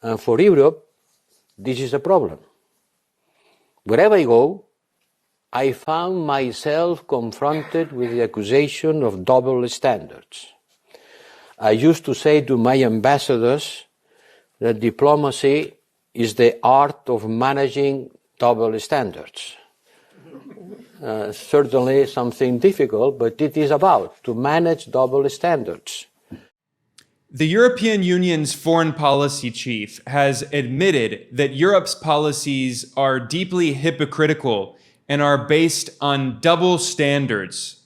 And for Europe, this is a problem. Wherever I go, I found myself confronted with the accusation of double standards. I used to say to my ambassadors that diplomacy is the art of managing double standards. Certainly something difficult, but it is about to manage double standards. The European Union's foreign policy chief has admitted that Europe's policies are deeply hypocritical and are based on double standards.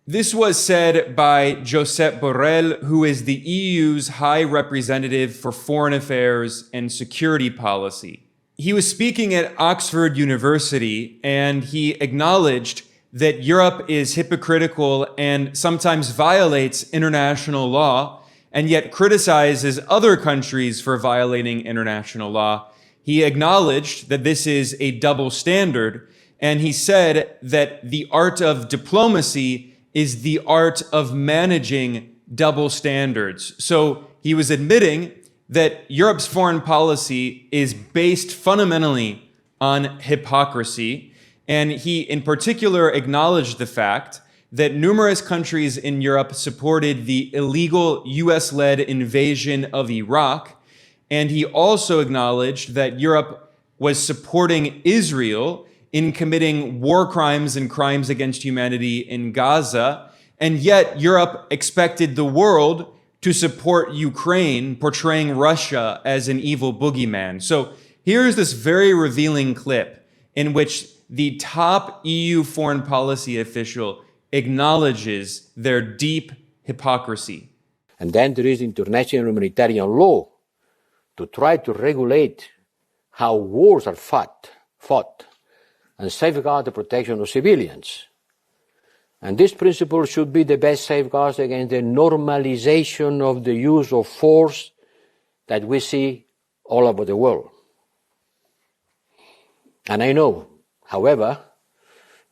This was said by Josep Borrell, who is the EU's High Representative for Foreign Affairs and Security Policy. He was speaking at Oxford University, and he acknowledged that Europe is hypocritical and sometimes violates international law, and yet criticizes other countries for violating international law. He acknowledged that this is a double standard, and he said that the art of diplomacy is the art of managing double standards. So he was admitting that Europe's foreign policy is based fundamentally on hypocrisy, and he in particular acknowledged the fact that numerous countries in Europe supported the illegal US-led invasion of Iraq, and he also acknowledged that Europe was supporting Israel in committing war crimes and crimes against humanity in Gaza, and yet Europe expected the world to support Ukraine, portraying Russia as an evil boogeyman. So here's this very revealing clip in which the top EU foreign policy official acknowledges their deep hypocrisy. And then there is international humanitarian law to try to regulate how wars are fought and safeguard the protection of civilians. And this principle should be the best safeguards against the normalization of the use of force that we see all over the world. And I know, however,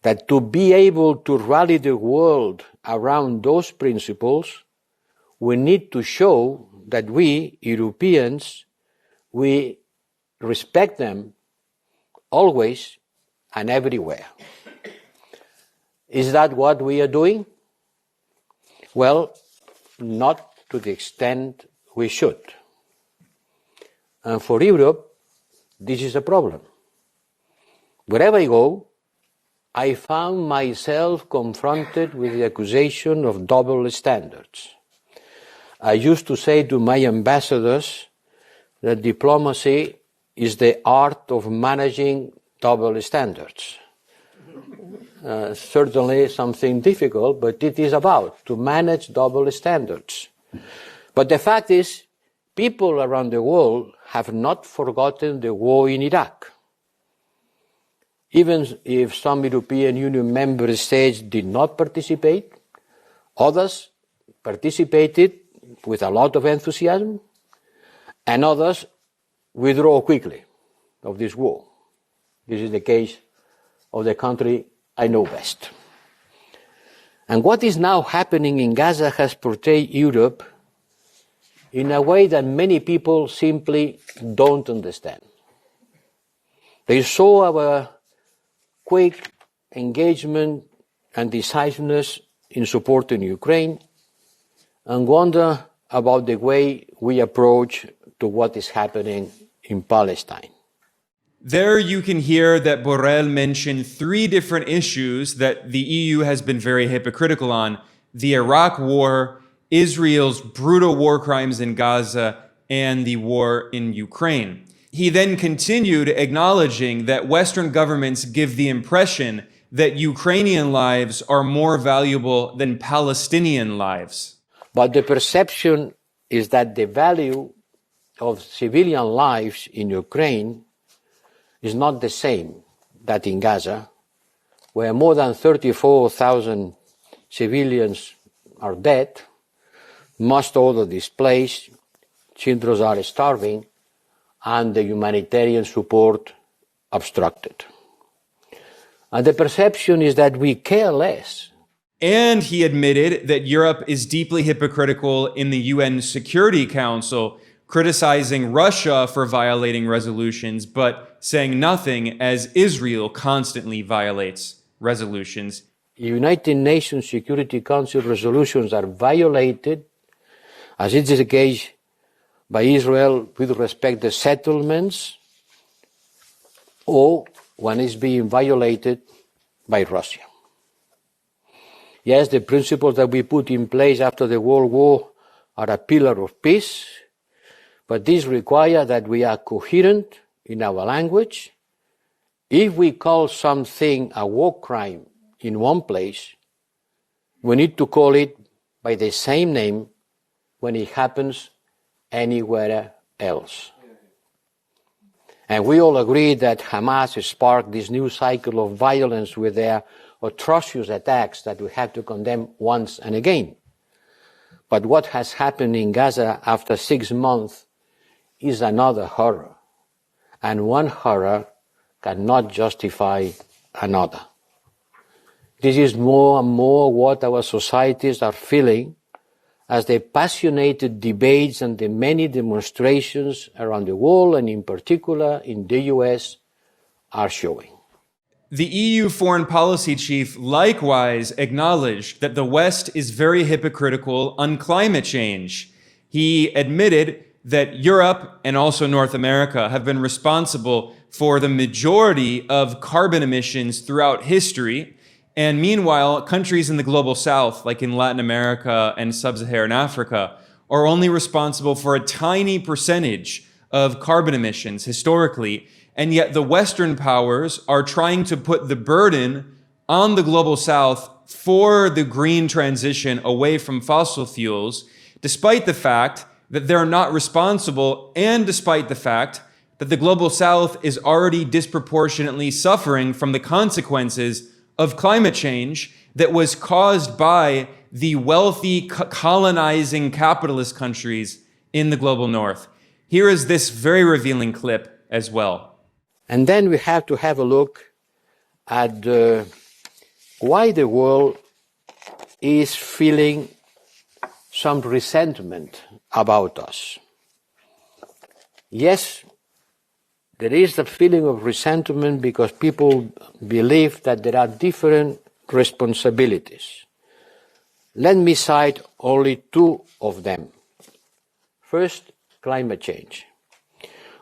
that to be able to rally the world around those principles, we need to show that we, Europeans, we respect them always and everywhere. Is that what we are doing? Well, not to the extent we should. And for Europe, this is a problem. Wherever I go, I found myself confronted with the accusation of double standards. I used to say to my ambassadors that diplomacy is the art of managing double standards. Certainly something difficult, but it is about to manage double standards. But the fact is, people around the world have not forgotten the war in Iraq. Even if some European Union member states did not participate, others participated with a lot of enthusiasm, and others withdraw quickly of this war. This is the case of the country I know best. And what is now happening in Gaza has portrayed Europe in a way that many people simply don't understand. They saw our quick engagement and decisiveness in supporting Ukraine and wonder about the way we approach to what is happening in Palestine. There you can hear that Borrell mentioned three different issues that the EU has been very hypocritical on: the Iraq war, Israel's brutal war crimes in Gaza, and the war in Ukraine. He then continued acknowledging that Western governments give the impression that Ukrainian lives are more valuable than Palestinian lives. But the perception is that the value of civilian lives in Ukraine is not the same that in Gaza, where more than 34,000 civilians are dead, most others displaced, children are starving, and the humanitarian support obstructed. And the perception is that we care less. And he admitted that Europe is deeply hypocritical in the UN Security Council, criticizing Russia for violating resolutions, but saying nothing as Israel constantly violates resolutions. United Nations Security Council resolutions are violated, as it is the case by Israel with respect to settlements, or when it's being violated by Russia. Yes, the principles that we put in place after the World War are a pillar of peace, but these require that we are coherent in our language. If we call something a war crime in one place, we need to call it by the same name when it happens anywhere else. And we all agree that Hamas has sparked this new cycle of violence with their atrocious attacks that we have to condemn once and again. But what has happened in Gaza after 6 months is another horror. And one horror cannot justify another. This is more and more what our societies are feeling as the passionate debates and the many demonstrations around the world, and in particular in the US, are showing. The EU foreign policy chief likewise acknowledged that the West is very hypocritical on climate change. He admitted that Europe and also North America have been responsible for the majority of carbon emissions throughout history. And meanwhile, countries in the global south, like in Latin America and sub-Saharan Africa, are only responsible for a tiny percentage of carbon emissions historically. And yet the Western powers are trying to put the burden on the global south for the green transition away from fossil fuels, despite the fact that they're not responsible, and despite the fact that the global south is already disproportionately suffering from the consequences of climate change that was caused by the wealthy colonizing capitalist countries in the global north. Here is this very revealing clip as well. And then we have to have a look at why the world is feeling some resentment about us. Yes, there is the feeling of resentment because people believe that there are different responsibilities. Let me cite only two of them. First, climate change.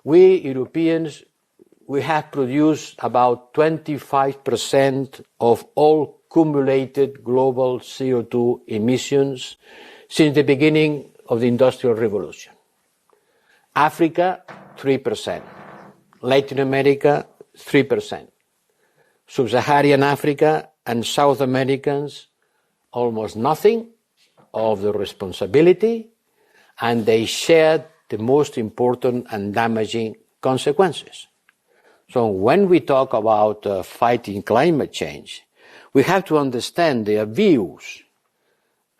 We Europeans, we have produced about 25% of all cumulated global CO2 emissions since the beginning of the Industrial Revolution. Africa, 3%. Latin America, 3%. Sub-Saharan Africa and South Americans, almost nothing of the responsibility, and they shared the most important and damaging consequences. So when we talk about fighting climate change, we have to understand their views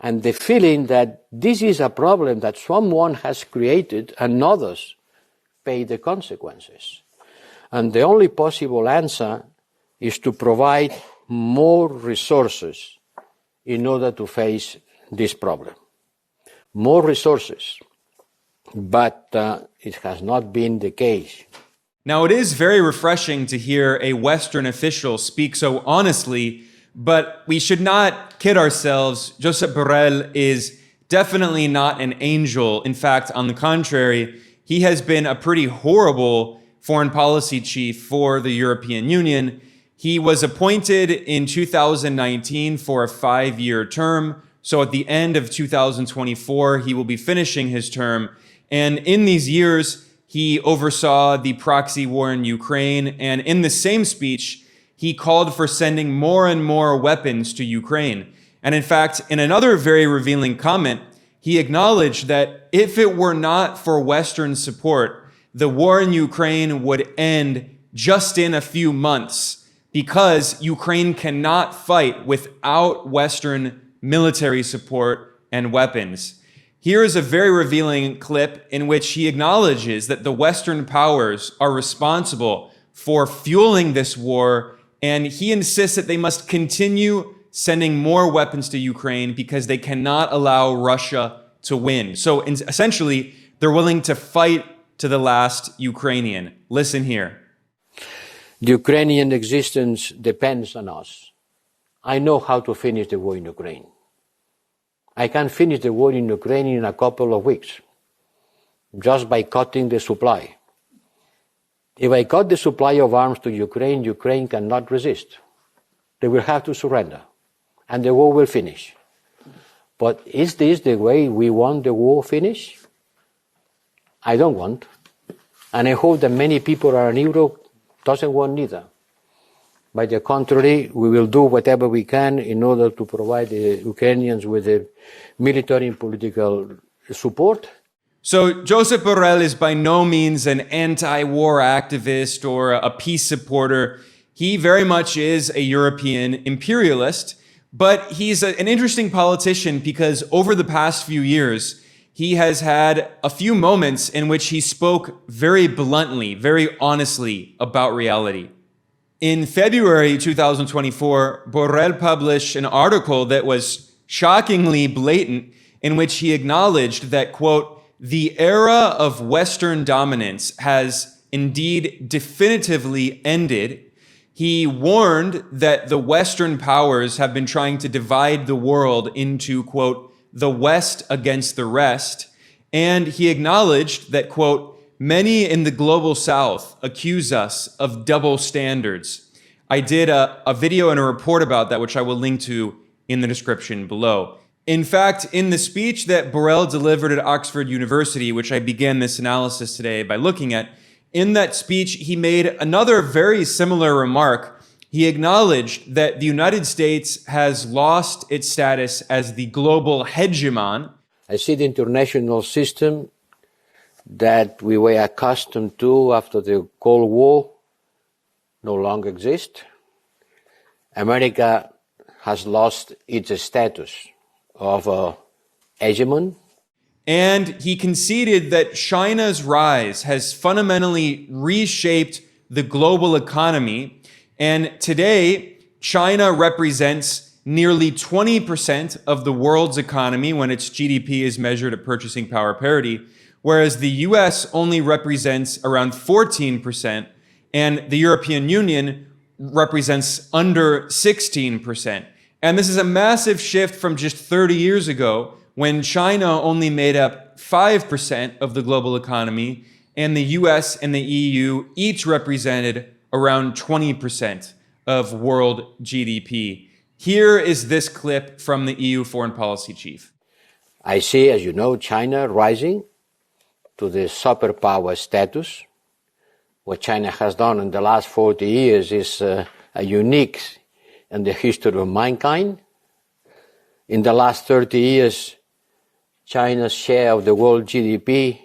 and the feeling that this is a problem that someone has created and others pay the consequences. And the only possible answer is to provide more resources in order to face this problem. More resources. But it has not been the case. Now, it is very refreshing to hear a Western official speak so honestly, but we should not kid ourselves. Josep Borrell is definitely not an angel. In fact, on the contrary, he has been a pretty horrible foreign policy chief for the European Union. He was appointed in 2019 for a 5-year term. So at the end of 2024, he will be finishing his term. And in these years, he oversaw the proxy war in Ukraine. And in the same speech, he called for sending more and more weapons to Ukraine. And in fact, in another very revealing comment, he acknowledged that if it were not for Western support, the war in Ukraine would end just in a few months because Ukraine cannot fight without Western military support and weapons. Here is a very revealing clip in which he acknowledges that the Western powers are responsible for fueling this war, and he insists that they must continue sending more weapons to Ukraine because they cannot allow Russia to win. So essentially, they're willing to fight to the last Ukrainian. Listen here. The Ukrainian existence depends on us. I know how to finish the war in Ukraine. I can finish the war in Ukraine in a couple of weeks, just by cutting the supply. If I cut the supply of arms to Ukraine, Ukraine cannot resist. They will have to surrender, and the war will finish. But is this the way we want the war finished? I don't want. And I hope that many people around Europe doesn't want neither. By the contrary, we will do whatever we can in order to provide the Ukrainians with the military and political support. So Josep Borrell is by no means an anti-war activist or a peace supporter. He very much is a European imperialist, but he's an interesting politician because over the past few years, he has had a few moments in which he spoke very bluntly, very honestly about reality. In February 2024, Borrell published an article that was shockingly blatant in which he acknowledged that, quote, the era of Western dominance has indeed definitively ended. He warned that the Western powers have been trying to divide the world into, quote, the West against the rest. And he acknowledged that, quote, many in the global South accuse us of double standards. I did a video and a report about that, which I will link to in the description below. In fact, in the speech that Borrell delivered at Oxford University, which I began this analysis today by looking at, in that speech, he made another very similar remark. He acknowledged that the United States has lost its status as the global hegemon. I see the international system that we were accustomed to after the Cold War no longer exists. America has lost its status of a hegemon. And he conceded that China's rise has fundamentally reshaped the global economy. And today, China represents nearly 20% of the world's economy when its GDP is measured at purchasing power parity, whereas the US only represents around 14%, and the European Union represents under 16%. And this is a massive shift from just 30 years ago, when China only made up 5% of the global economy, and the US and the EU each represented around 20% of world GDP. Here is this clip from the EU foreign policy chief. I see, as you know, China rising to the superpower status. What China has done in the last 40 years is a unique in the history of mankind. In the last 30 years, China's share of the world GDP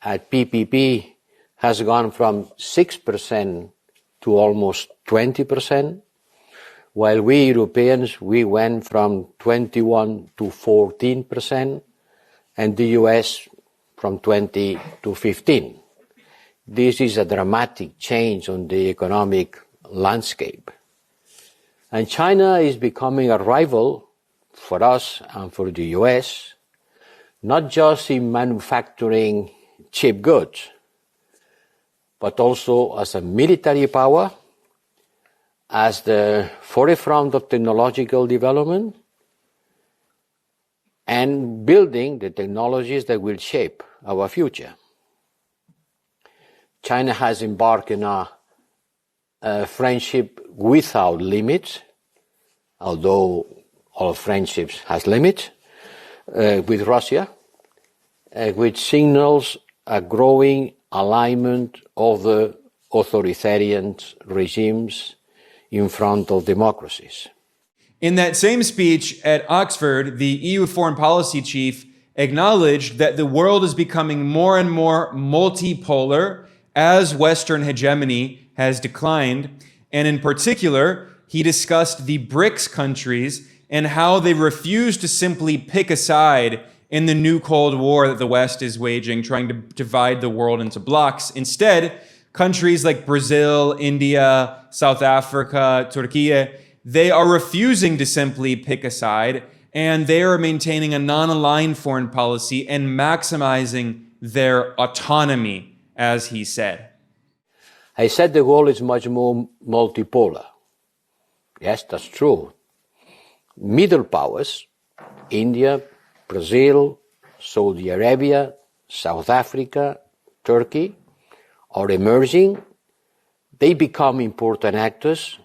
at PPP has gone from 6% to almost 20%, while we Europeans, we went from 21 to 14%, and the US from 20 to 15. This is a dramatic change on the economic landscape. And China is becoming a rival for us and for the US, not just in manufacturing cheap goods, but also as a military power, as the forefront of technological development, and building the technologies that will shape our future. China has embarked in a friendship without limits, although all friendships has limits, with Russia, which signals a growing alignment of the authoritarian regimes in front of democracies. In that same speech at Oxford, the EU foreign policy chief acknowledged that the world is becoming more and more multipolar as Western hegemony has declined. And in particular, he discussed the BRICS countries and how they refuse to simply pick a side in the new Cold War that the West is waging, trying to divide the world into blocks. Instead, countries like Brazil, India, South Africa, Turkey, they are refusing to simply pick a side, and they are maintaining a non-aligned foreign policy and maximizing their autonomy, as he said. I said the world is much more multipolar. Yes, that's true. Middle powers, India, Brazil, Saudi Arabia, South Africa, Turkey, are emerging. They become important actors.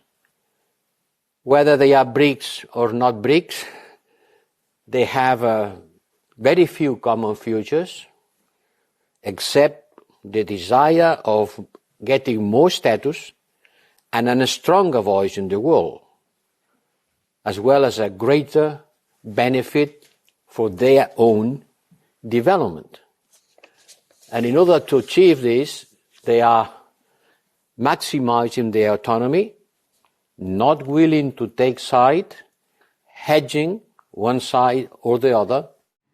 Whether they are BRICS or not BRICS, they have very few common futures, except the desire of getting more status and a stronger voice in the world, as well as a greater benefit for their own development. And in order to achieve this, they are maximizing their autonomy, not willing to take side, hedging one side or the other.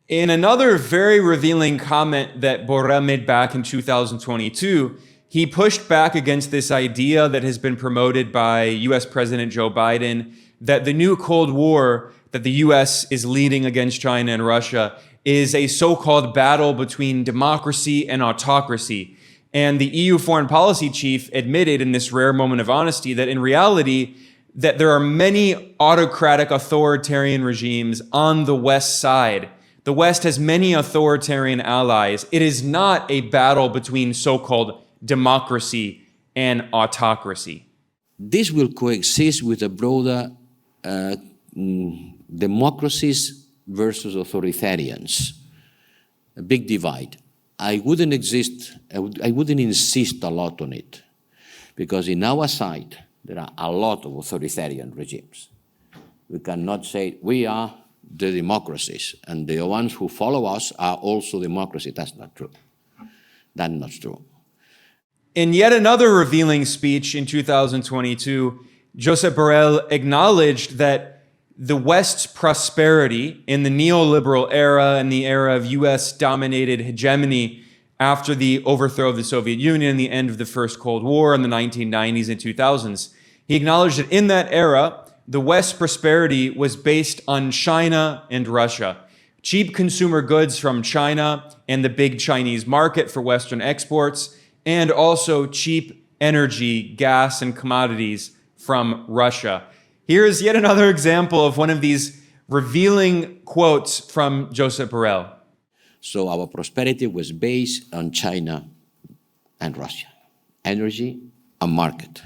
In another very revealing comment that Borrell made back in 2022, he pushed back against this idea that has been promoted by US President Joe Biden that the new Cold War that the US is leading against China and Russia is a so-called battle between democracy and autocracy. And the EU foreign policy chief admitted in this rare moment of honesty that in reality, that there are many autocratic authoritarian regimes on the West side. The West has many authoritarian allies. It is not a battle between so-called democracy and autocracy. This will coexist with a broader democracies versus authoritarians, a big divide. I wouldn't insist a lot on it, because in our side, there are a lot of authoritarian regimes. We cannot say we are the democracies, and the ones who follow us are also democracy. That's not true. That's not true. In yet another revealing speech in 2022, Josep Borrell acknowledged that the West's prosperity in the neoliberal era and the era of US-dominated hegemony after the overthrow of the Soviet Union and the end of the First Cold War in the 1990s and 2000s, he acknowledged that in that era, the West's prosperity was based on China and Russia. Cheap consumer goods from China and the big Chinese market for Western exports, and also cheap energy, gas, and commodities from Russia. Here is yet another example of one of these revealing quotes from Josep Borrell. So our prosperity was based on China and Russia, energy and market.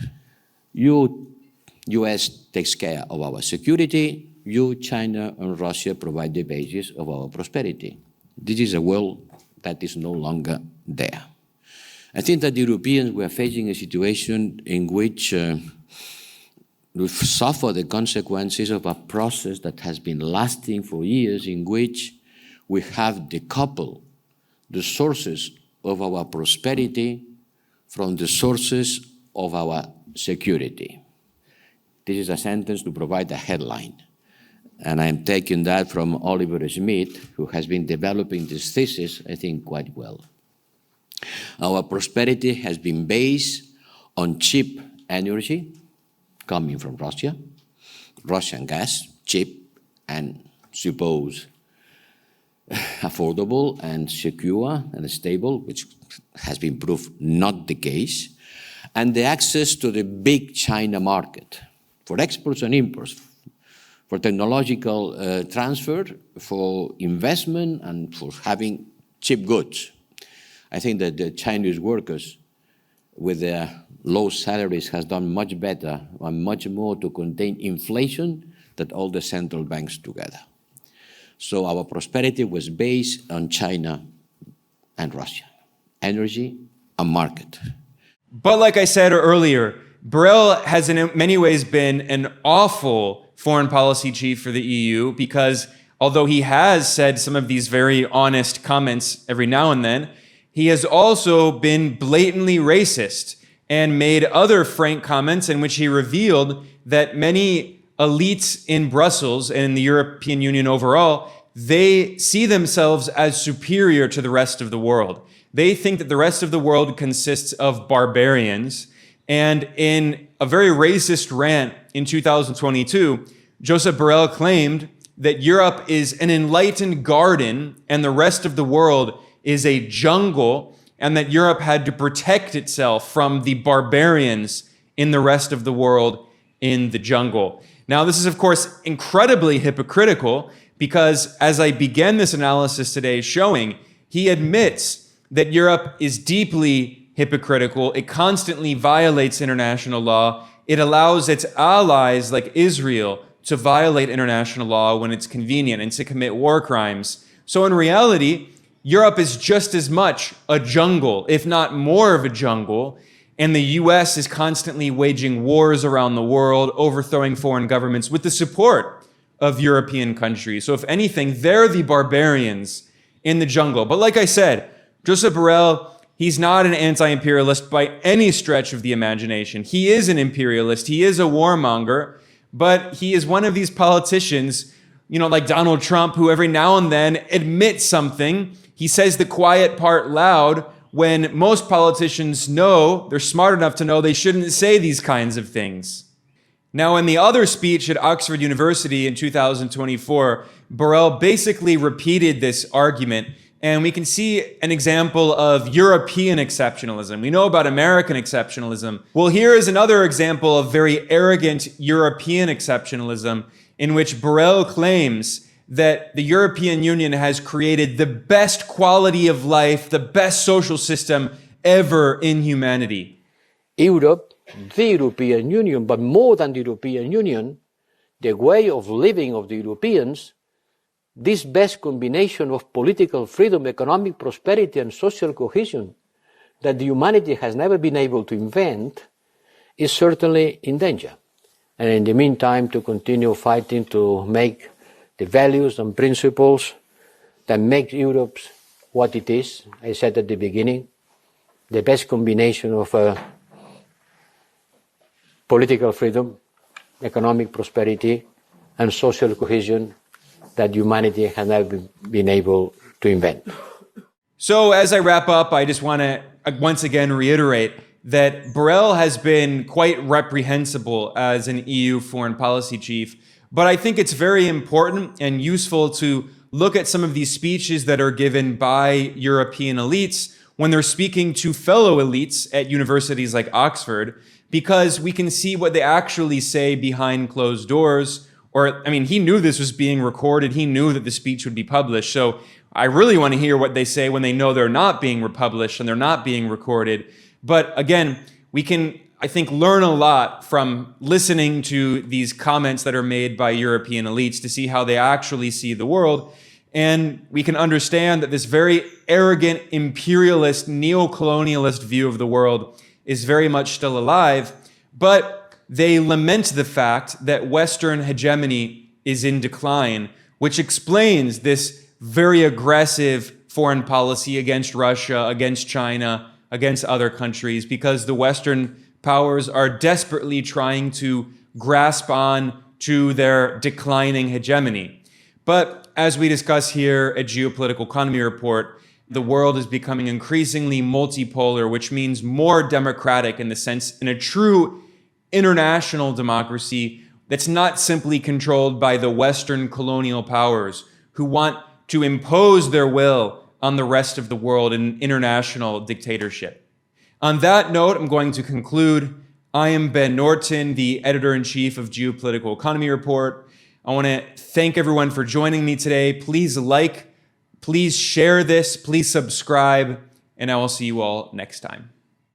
US takes care of our security, China and Russia provide the basis of our prosperity. This is a world that is no longer there. I think that the Europeans were facing a situation in which we suffer the consequences of a process that has been lasting for years, in which we have decoupled the sources of our prosperity from the sources of our security. This is a sentence to provide a headline. And I'm taking that from Oliver Smith, who has been developing this thesis, I think, quite well. Our prosperity has been based on cheap energy coming from Russia, Russian gas, cheap and suppose affordable and secure and stable, which has been proved not the case, and the access to the big China market for exports and imports, for technological transfer, for investment, and for having cheap goods. I think that the Chinese workers, with their low salaries, has done much better and much more to contain inflation than all the central banks together. So our prosperity was based on China and Russia, energy and market. But like I said earlier, Borrell has in many ways been an awful foreign policy chief for the EU, because although he has said some of these very honest comments every now and then, he has also been blatantly racist and made other frank comments in which he revealed that many elites in Brussels and in the European Union overall, they see themselves as superior to the rest of the world. They think that the rest of the world consists of barbarians. And in a very racist rant in 2022, Josep Borrell claimed that Europe is an enlightened garden and the rest of the world is a jungle and that Europe had to protect itself from the barbarians in the rest of the world in the jungle. Now, this is, of course, incredibly hypocritical because as I began this analysis today showing, he admits that Europe is deeply hypocritical. It constantly violates international law. It allows its allies like Israel to violate international law when it's convenient and to commit war crimes. So in reality, Europe is just as much a jungle, if not more of a jungle, and the US is constantly waging wars around the world, overthrowing foreign governments with the support of European countries. So if anything, they're the barbarians in the jungle. But like I said, Josep Borrell, he's not an anti-imperialist by any stretch of the imagination. He is an imperialist. He is a warmonger, but he is one of these politicians, like Donald Trump, who every now and then admits something. He says the quiet part loud when most politicians know, they're smart enough to know they shouldn't say these kinds of things. Now, in the other speech at Oxford University in 2024, Borrell basically repeated this argument, and we can see an example of European exceptionalism. We know about American exceptionalism. Well, here is another example of very arrogant European exceptionalism in which Borrell claims that the European Union has created the best quality of life, the best social system ever in humanity. Europe, the European Union, but more than the European Union, the way of living of the Europeans, this best combination of political freedom, economic prosperity, and social cohesion that the humanity has never been able to invent is certainly in danger. And in the meantime, to continue fighting to make the values and principles that make Europe what it is, I said at the beginning, the best combination of political freedom, economic prosperity, and social cohesion that humanity has never been able to invent. So as I wrap up, I just want to once again reiterate that Borrell has been quite reprehensible as an EU foreign policy chief, but I think it's very important and useful to look at some of these speeches that are given by European elites when they're speaking to fellow elites at universities like Oxford, because we can see what they actually say behind closed doors. He knew this was being recorded. He knew that the speech would be published. So I really want to hear what they say when they know they're not being republished and they're not being recorded. But again, we can, I think, learn a lot from listening to these comments that are made by European elites to see how they actually see the world. And we can understand that this very arrogant, imperialist, neo-colonialist view of the world is very much still alive, but they lament the fact that Western hegemony is in decline, which explains this very aggressive foreign policy against Russia, against China, against other countries, because the Western powers are desperately trying to grasp on to their declining hegemony. But as we discuss here at Geopolitical Economy Report, the world is becoming increasingly multipolar, which means more democratic in a true international democracy that's not simply controlled by the Western colonial powers who want to impose their will on the rest of the world in international dictatorship. On that note, I'm going to conclude. I am Ben Norton, the editor-in-chief of Geopolitical Economy Report. I want to thank everyone for joining me today. Please like, please share this, please subscribe, and I will see you all next time.